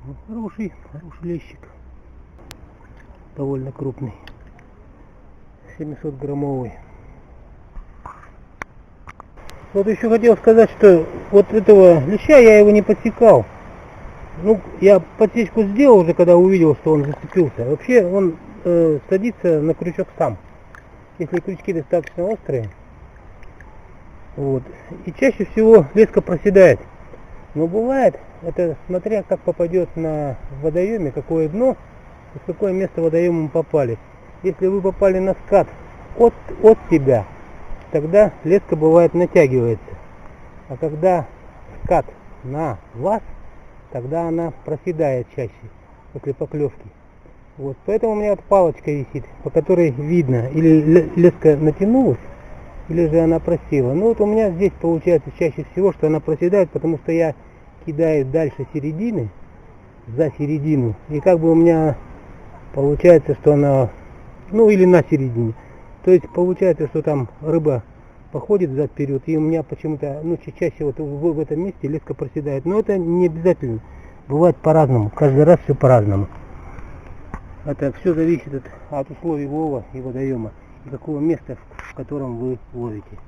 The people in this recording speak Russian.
Вот хороший лещик. Довольно крупный. 700 граммовый. Вот еще хотел сказать, что вот этого леща я его не подсекал. Ну, я подсечку сделал уже, когда увидел, что он зацепился. Вообще он садится на крючок сам. Если крючки достаточно острые. Вот. И чаще всего леска проседает. Но бывает, это смотря как попадет на водоеме, какое дно и в какое место водоема мы попали. Если вы попали на скат от тебя, тогда леска бывает натягивается. А когда скат на вас, тогда она проседает чаще после поклевки. Вот, поэтому у меня вот палочка висит, по которой видно, или леска натянулась, или же она просела. Ну вот у меня здесь получается чаще всего, что она проседает, потому что я кидаю дальше середины, за середину, и как бы у меня получается, что она, ну или на середине. То есть получается, что там рыба походит взад-вперед, и у меня почему-то, ну чаще вот в этом месте леска проседает. Но это не обязательно, бывает по-разному, каждый раз все по-разному. Это все зависит от условий лова и водоема, и какого места, в котором вы ловите.